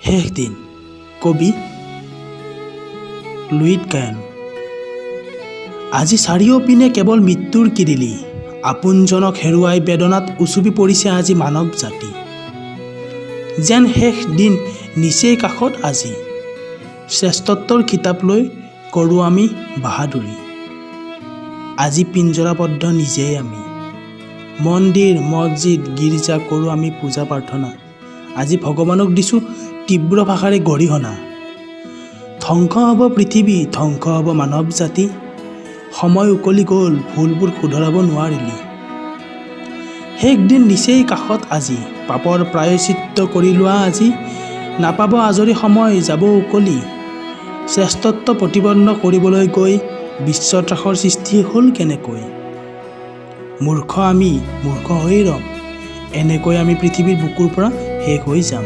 শেষ দিন কবি লুইত গায়ানো। আজি চাৰিওপিনে কেৱল মৃত্যুৰ কিৰিলি, আপোনজনক হেৰুৱাই বেদনাত উচুপি পৰিছে আজি মানৱ জাতি। যেন শেষ দিন নিচেই কাষত আজি, শ্ৰেষ্ঠত্বৰ কিতাপ লৈ কৰোঁ আমি বাহাদুৰি। আজি পিঞ্জৰাবদ্ধ নিজেই আমি, মন্দিৰ মছজিদ গীৰ্জা কৰোঁ আমি পূজা প্ৰাৰ্থনা। আজি ভগৱানক দিছোঁ তীব্ৰ ভাষাৰে গৰিহণা। ধ্বংস হ'ব পৃথিৱী, ধ্বংস হ'ব মানৱ জাতি, সময় উকলি গ'ল ভুলবোৰ শুধৰাব নোৱাৰিলি। শেষ দিন নিচেই কাষত আজি, পাপৰ প্ৰায়শ্চিত্ত কৰি লোৱা আজি, নাপাব আজৰি সময় যাব উকলি। শ্ৰেষ্ঠত্ব প্ৰতিপন্ন কৰিবলৈ গৈ বিশ্বত্ৰাসৰ সৃষ্টি হ'ল কেনেকৈ। মূৰ্খ আমি মূৰ্খ হৈয়ে ৰম, এনেকৈ আমি পৃথিৱীৰ বুকুৰ পৰা শেষ হৈ যাম।